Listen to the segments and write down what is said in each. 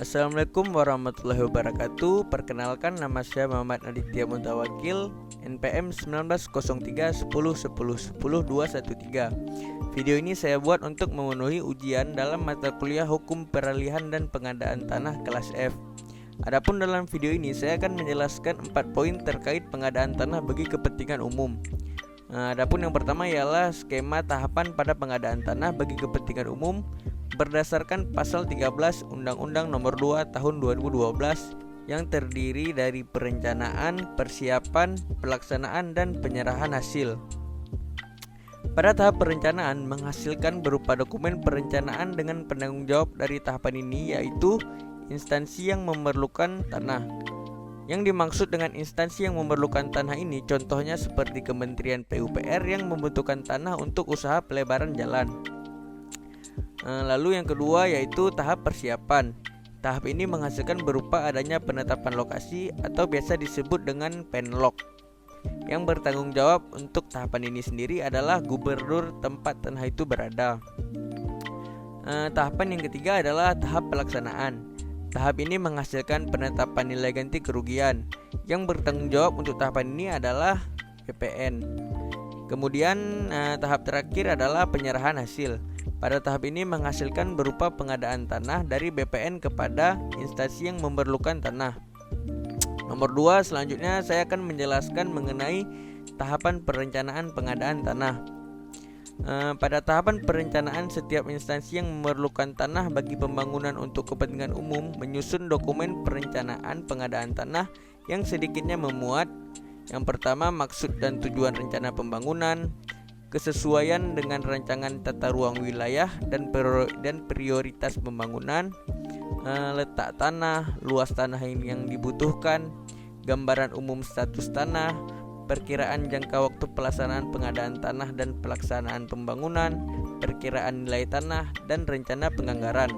Assalamualaikum warahmatullahi wabarakatuh. Perkenalkan, nama saya Muhammad Aditya Mutawakil, NPM 1903 Video ini saya buat untuk memenuhi ujian dalam mata kuliah Hukum Peralihan dan Pengadaan Tanah kelas F. Adapun dalam video ini saya akan menjelaskan 4 poin terkait pengadaan tanah bagi kepentingan umum. Adapun yang pertama ialah skema tahapan pada pengadaan tanah bagi kepentingan umum berdasarkan pasal 13 Undang-Undang Nomor 2 Tahun 2012 yang terdiri dari perencanaan, persiapan, pelaksanaan, dan penyerahan hasil. Pada tahap perencanaan menghasilkan berupa dokumen perencanaan dengan penanggung jawab dari tahapan ini, yaitu instansi yang memerlukan tanah. Yang dimaksud dengan instansi yang memerlukan tanah ini contohnya seperti Kementerian PUPR yang membutuhkan tanah untuk usaha pelebaran jalan. Lalu yang kedua yaitu tahap persiapan. Tahap ini menghasilkan berupa adanya penetapan lokasi atau biasa disebut dengan penlok. Yang bertanggung jawab untuk tahapan ini sendiri adalah gubernur tempat tanah itu berada. Tahapan yang ketiga adalah tahap pelaksanaan. Tahap ini menghasilkan penetapan nilai ganti kerugian. Yang bertanggung jawab untuk tahapan ini adalah BPN. Kemudian tahap terakhir adalah penyerahan hasil. Pada tahap ini menghasilkan berupa pengadaan tanah dari BPN kepada instansi yang memerlukan tanah. Nomor 2, selanjutnya saya akan menjelaskan mengenai tahapan perencanaan pengadaan tanah. Pada tahapan perencanaan, setiap instansi yang memerlukan tanah bagi pembangunan untuk kepentingan umum menyusun dokumen perencanaan pengadaan tanah yang sedikitnya memuat: yang pertama, maksud dan tujuan rencana pembangunan, kesesuaian dengan rancangan tata ruang wilayah dan prioritas pembangunan, letak tanah, luas tanah yang dibutuhkan, gambaran umum status tanah, perkiraan jangka waktu pelaksanaan pengadaan tanah dan pelaksanaan pembangunan, perkiraan nilai tanah, dan rencana penganggaran.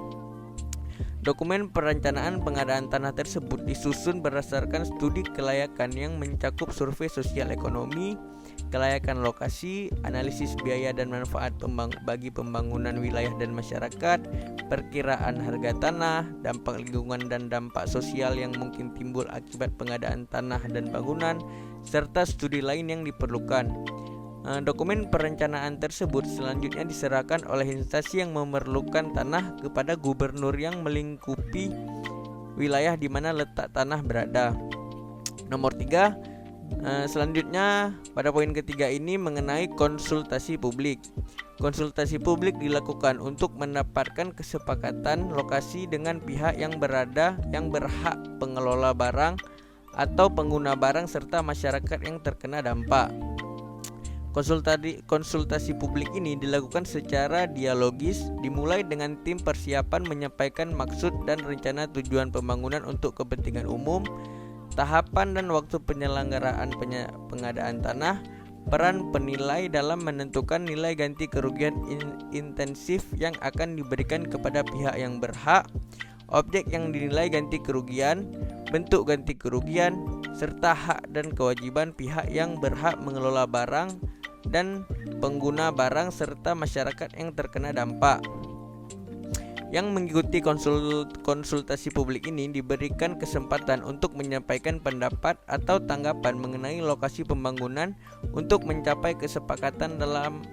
Dokumen perencanaan pengadaan tanah tersebut disusun berdasarkan studi kelayakan yang mencakup survei sosial ekonomi, kelayakan lokasi, analisis biaya dan manfaat bagi pembangunan wilayah dan masyarakat, perkiraan harga tanah, dampak lingkungan dan dampak sosial yang mungkin timbul akibat pengadaan tanah dan bangunan, serta studi lain yang diperlukan. Dokumen perencanaan tersebut selanjutnya diserahkan oleh instansi yang memerlukan tanah kepada gubernur yang melingkupi wilayah di mana letak tanah berada. Nomor 3, selanjutnya pada poin ketiga ini mengenai konsultasi publik. Konsultasi publik dilakukan untuk mendapatkan kesepakatan lokasi dengan pihak yang berhak pengelola barang atau pengguna barang serta masyarakat yang terkena dampak. Konsultasi publik ini dilakukan secara dialogis, dimulai dengan tim persiapan menyampaikan maksud dan rencana tujuan pembangunan untuk kepentingan umum, tahapan dan waktu penyelenggaraan pengadaan tanah, peran penilai dalam menentukan nilai ganti kerugian intensif yang akan diberikan kepada pihak yang berhak, objek yang dinilai ganti kerugian, bentuk ganti kerugian, serta hak dan kewajiban pihak yang berhak mengelola barang dan pengguna barang serta masyarakat yang terkena dampak. Yang mengikuti konsultasi publik ini diberikan kesempatan untuk menyampaikan pendapat atau tanggapan mengenai lokasi pembangunan untuk mencapai kesepakatan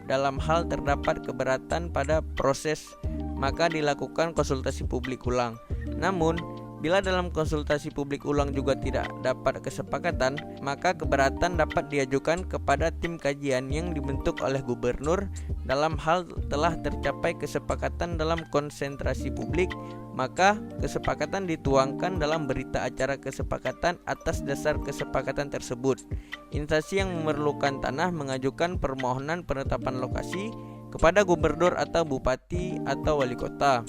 dalam hal terdapat keberatan pada proses, maka dilakukan konsultasi publik ulang. Namun, bila dalam konsultasi publik ulang juga tidak dapat kesepakatan, maka keberatan dapat diajukan kepada tim kajian yang dibentuk oleh gubernur. Dalam hal telah tercapai kesepakatan dalam konsentrasi publik, maka kesepakatan dituangkan dalam berita acara kesepakatan. Atas dasar kesepakatan tersebut, instansi yang memerlukan tanah mengajukan permohonan penetapan lokasi kepada gubernur atau bupati atau wali kota.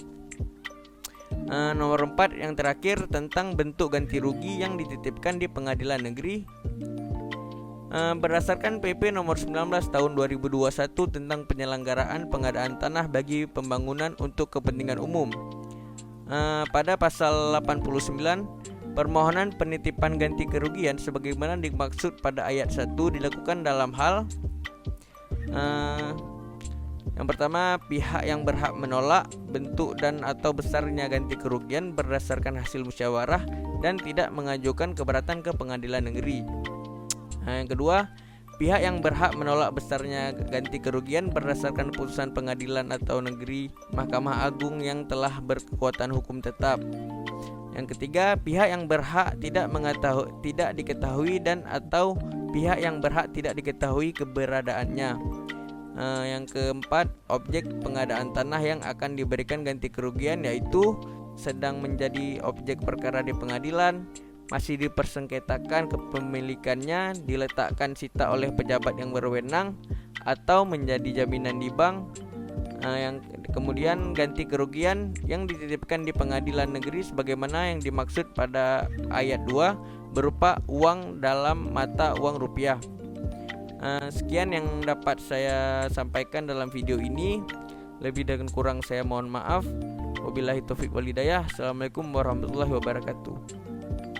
Nomor 4 yang terakhir tentang bentuk ganti rugi yang dititipkan di pengadilan negeri. Berdasarkan PP nomor 19 tahun 2021 tentang penyelenggaraan pengadaan tanah bagi pembangunan untuk kepentingan umum, pada pasal 89, permohonan penitipan ganti kerugian sebagaimana dimaksud pada ayat 1 dilakukan dalam hal Yang pertama, pihak yang berhak menolak bentuk dan atau besarnya ganti kerugian berdasarkan hasil musyawarah dan tidak mengajukan keberatan ke pengadilan negeri. Yang kedua, pihak yang berhak menolak besarnya ganti kerugian berdasarkan putusan pengadilan atau negeri Mahkamah Agung yang telah berkekuatan hukum tetap. Yang ketiga, pihak yang berhak tidak diketahui dan atau pihak yang berhak tidak diketahui keberadaannya. Yang keempat, objek pengadaan tanah yang akan diberikan ganti kerugian yaitu sedang menjadi objek perkara di pengadilan, masih dipersengketakan kepemilikannya, diletakkan sita oleh pejabat yang berwenang, atau menjadi jaminan di bank. Yang kemudian ganti kerugian yang dititipkan di pengadilan negeri sebagaimana yang dimaksud pada ayat 2 berupa uang dalam mata uang rupiah. Sekian yang dapat saya sampaikan dalam video ini. Lebih dan kurang saya mohon maaf. Wabillahi taufik wal hidayah. Assalamualaikum warahmatullahi wabarakatuh.